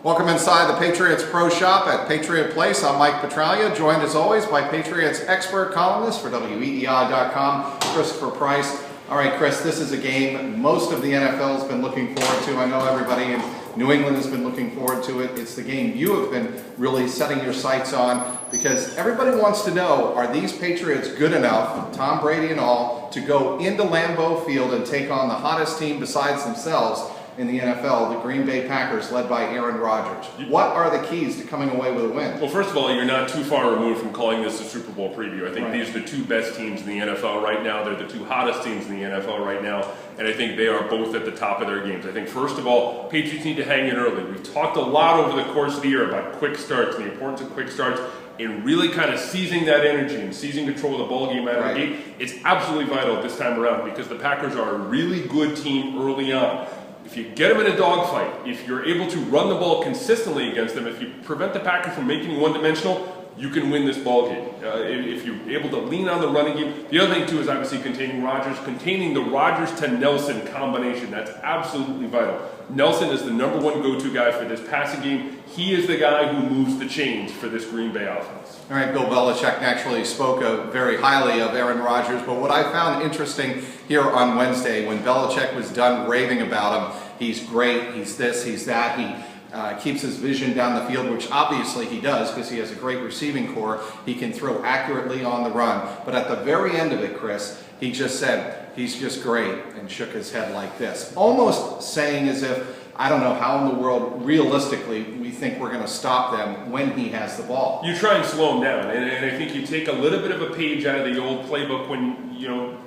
Welcome inside the Patriots Pro Shop at Patriot Place. I'm Mike Petraglia, joined as always by Patriots expert columnist for WEEI.com, Christopher Price. All right, Chris, this is a game most of the NFL has been looking forward to. I know everybody in New England has been looking forward to it. It's the game you have been really setting your sights on because everybody wants to know, are these Patriots good enough, Tom Brady and all, to go into Lambeau Field and take on the hottest team besides themselves in the NFL, the Green Bay Packers, led by Aaron Rodgers? What are the keys to coming away with a win? Well, first of all, you're not too far removed from calling this a Super Bowl preview. I think these are the two best teams in the NFL right now. They're the two hottest teams in the NFL right now, and I think they are both at the top of their games. I think, first of all, Patriots need to hang in early. We've talked a lot over the course of the year about quick starts and the importance of quick starts and really kind of seizing that energy and seizing control of the ball game out of the gate. It's absolutely vital this time around because the Packers are a really good team early on. If you get them in a dogfight, if you're able to run the ball consistently against them, if you prevent the Packers from making you one-dimensional, you can win this ball game. If you're able to lean on the running game. The other thing, too, is obviously containing the Rodgers to Nelson combination. That's absolutely vital. Nelson is the number one go-to guy for this passing game. He is the guy who moves the chains for this Green Bay offense. All right, Bill Belichick naturally spoke very highly of Aaron Rodgers, but what I found interesting here on Wednesday when Belichick was done raving about him, he's great, he's this, he's that, he keeps his vision down the field, which obviously he does because he has a great receiving core. He can throw accurately on the run. But at the very end of it, Chris, he just said, he's just great, and shook his head like this. Almost saying as if, I don't know how in the world, realistically, we think we're going to stop them when he has the ball. You try and slow him down, and I think you take a little bit of a page out of the old playbook when,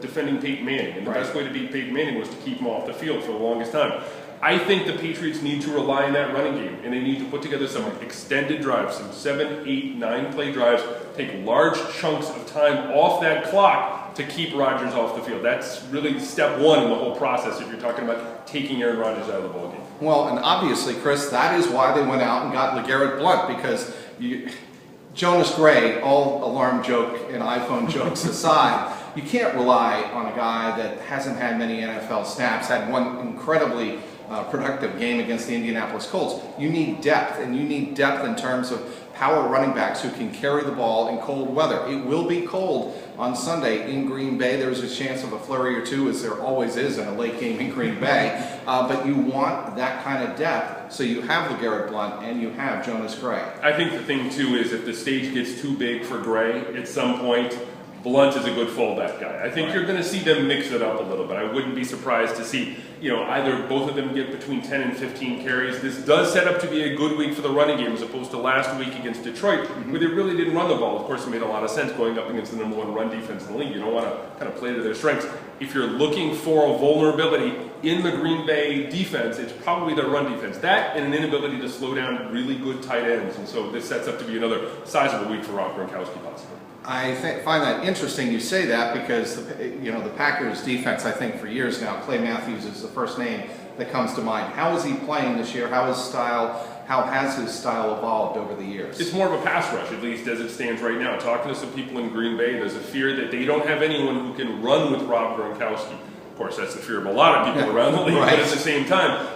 defending Peyton Manning. And the best way to beat Peyton Manning was to keep him off the field for the longest time. I think the Patriots need to rely on that running game, and they need to put together some extended drives, some 7, 8, 9 play drives, take large chunks of time off that clock to keep Rodgers off the field. That's really step one in the whole process if you're talking about taking Aaron Rodgers out of the ballgame. Well, and obviously, Chris, that is why they went out and got LeGarrette Blount, because Jonas Gray, all alarm joke and iPhone jokes aside, you can't rely on a guy that hasn't had many NFL snaps, had one incredibly productive game against the Indianapolis Colts. You need depth, and you need depth in terms of power running backs who can carry the ball in cold weather. It will be cold on Sunday in Green Bay. There's a chance of a flurry or two, as there always is in a late game in Green Bay. But you want that kind of depth, so you have LeGarrette Blount and you have Jonas Gray. I think the thing, too, is if the stage gets too big for Gray at some point, Blount is a good fullback guy. I think you're going to see them mix it up a little bit. I wouldn't be surprised to see, either both of them get between 10 and 15 carries. This does set up to be a good week for the running game as opposed to last week against Detroit, where they really didn't run the ball. Of course, it made a lot of sense going up against the number one run defense in the league. You don't want to kind of play to their strengths. If you're looking for a vulnerability in the Green Bay defense, it's probably their run defense. That and an inability to slow down really good tight ends. And so this sets up to be another sizable week for Rob Gronkowski possibly. I find that interesting you say that because the Packers defense, I think for years now, Clay Matthews is the first name that comes to mind. How is he playing this year? How has his style evolved over the years? It's more of a pass rush, at least as it stands right now. Talking to some people in Green Bay, there's a fear that they don't have anyone who can run with Rob Gronkowski. Of course, that's the fear of a lot of people around the league, but at the same time,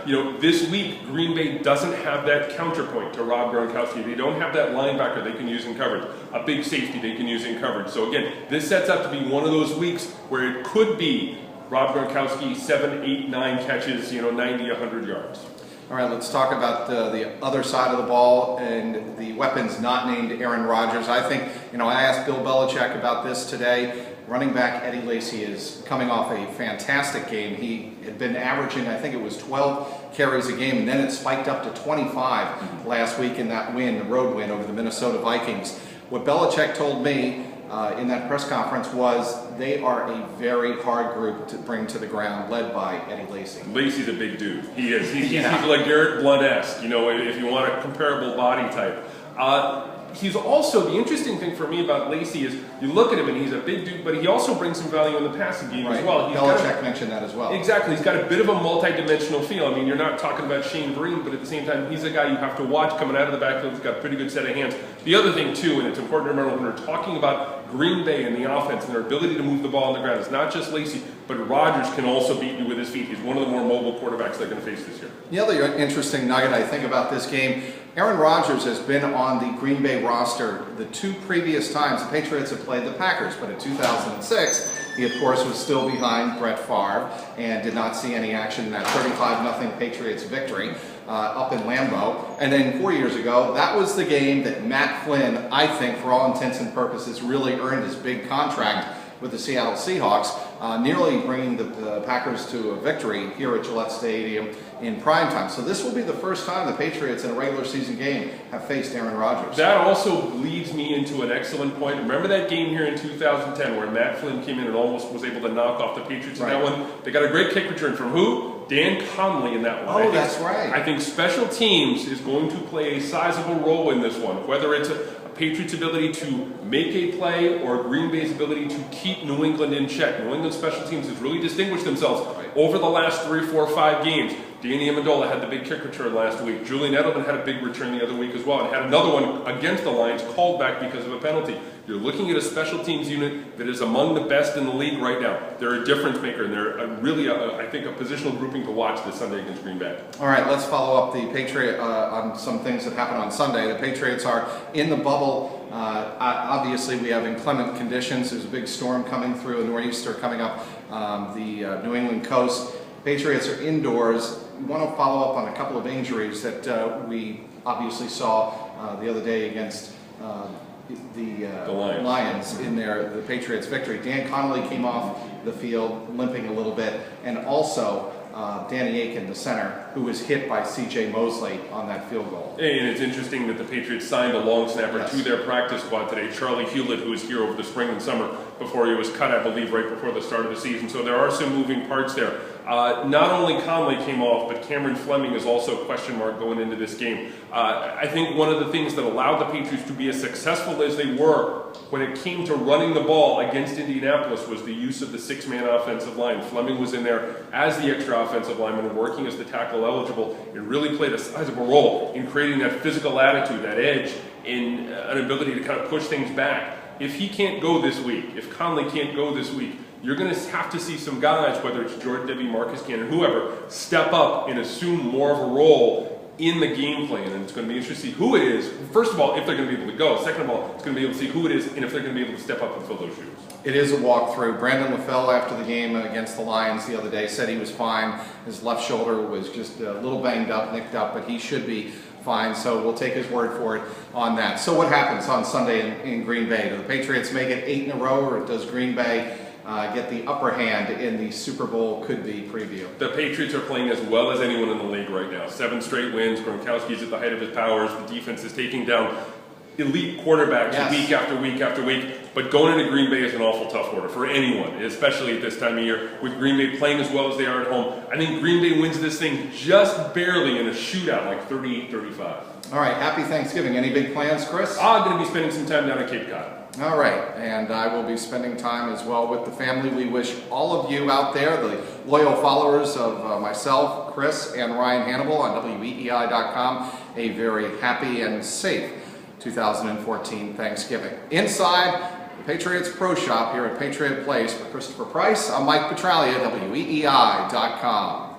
this week, Green Bay doesn't have that counterpoint to Rob Gronkowski. They don't have that linebacker they can use in coverage, a big safety they can use in coverage. So again, this sets up to be one of those weeks where it could be Rob Gronkowski 7, 8, 9 catches, 90, 100 yards. All right, let's talk about the other side of the ball and the weapons not named Aaron Rodgers. I think, I asked Bill Belichick about this today. Running back Eddie Lacy is coming off a fantastic game. He had been averaging, I think it was 12 carries a game, and then it spiked up to 25 last week in that win, the road win over the Minnesota Vikings. What Belichick told me in that press conference was they are a very hard group to bring to the ground, led by Eddie Lacy. Lacy's a big dude. He is. He's like Garrett Blount-esque, if you want a comparable body type. He's also, the interesting thing for me about Lacy is you look at him and he's a big dude, but he also brings some value in the passing game as well. Belichick mentioned that as well. Exactly. He's got a bit of a multi-dimensional feel. I mean, you're not talking about Shane Vereen, but at the same time, he's a guy you have to watch coming out of the backfield. He's got a pretty good set of hands. The other thing, too, and it's important to remember when we're talking about Green Bay and the offense and their ability to move the ball on the ground, it's not just Lacy, but Rodgers can also beat you with his feet. He's one of the more mobile quarterbacks they're going to face this year. The other interesting nugget I think about this game, Aaron Rodgers has been on the Green Bay roster the 2 previous times the Patriots have played the Packers, but in 2006, he of course was still behind Brett Favre and did not see any action in that 35-0 Patriots victory up in Lambeau. And then 4 years ago, that was the game that Matt Flynn, I think for all intents and purposes, really earned his big contract with the Seattle Seahawks, nearly bringing the Packers to a victory here at Gillette Stadium in prime time. So this will be the first time the Patriots in a regular season game have faced Aaron Rodgers. That also leads me into an excellent point. Remember that game here in 2010 where Matt Flynn came in and almost was able to knock off the Patriots in that one? They got a great kick return from who? Dan Conley in that one. Oh, that's right. I think special teams is going to play a sizable role in this one, whether it's a Patriots' ability to make a play or Green Bay's ability to keep New England in check. New England special teams has really distinguished themselves over the last 3, 4, 5 games. Danny Amendola had the big kick return last week. Julian Edelman had a big return the other week as well, and had another one against the Lions called back because of a penalty. You're looking at a special teams unit that is among the best in the league right now. They're a difference maker, and they're I think, a positional grouping to watch this Sunday against Green Bay. All right, let's follow up the Patriot on some things that happened on Sunday. The Patriots are in the bubble. Obviously, we have inclement conditions. There's a big storm coming through, a nor'easter coming up the New England coast. Patriots are indoors. We want to follow up on a couple of injuries that we obviously saw the other day against the Lions in the Patriots' victory. Dan Connolly came off the field limping a little bit, and also Danny Aiken, the center, who was hit by C.J. Mosley on that field goal. And it's interesting that the Patriots signed a long snapper to their practice squad today, Charlie Hewlett, who was here over the spring and summer before he was cut, I believe, right before the start of the season. So there are some moving parts there. Not only Conley came off, but Cameron Fleming is also a question mark going into this game. I think one of the things that allowed the Patriots to be as successful as they were when it came to running the ball against Indianapolis was the use of the 6-man offensive line. Fleming was in there as the extra offensive lineman, working as the tackle eligible. It really played a sizable role in creating that physical attitude, that edge, in an ability to kind of push things back. If he can't go this week, if Conley can't go this week, you're going to have to see some guys, whether it's Jordan Devey, Marcus Cannon, whoever, step up and assume more of a role in the game plan. And it's going to be interesting to see who it is. First of all, if they're going to be able to go. Second of all, it's going to be able to see who it is and if they're going to be able to step up and fill those shoes. It is a walkthrough. Brandon LaFell, after the game against the Lions the other day, said he was fine. His left shoulder was just a little banged up, nicked up, but he should be fine. So we'll take his word for it on that. So what happens on Sunday in Green Bay? Do the Patriots make it 8 in a row, or does Green Bay get the upper hand in the Super Bowl could-be preview? The Patriots are playing as well as anyone in the league right now. 7 straight wins. Gronkowski's at the height of his powers. The defense is taking down elite quarterbacks week after week after week. But going into Green Bay is an awful tough order for anyone, especially at this time of year. With Green Bay playing as well as they are at home, I think Green Bay wins this thing just barely in a shootout, like 38-35. All right, happy Thanksgiving. Any big plans, Chris? I'm going to be spending some time down at Cape Cod. All right, and I will be spending time as well with the family. We wish all of you out there, the loyal followers of myself, Chris, and Ryan Hannibal on WEEI.com, a very happy and safe 2014 Thanksgiving. Inside the Patriots Pro Shop here at Patriot Place, for Christopher Price, I'm Mike Petraglia, WEEI.com.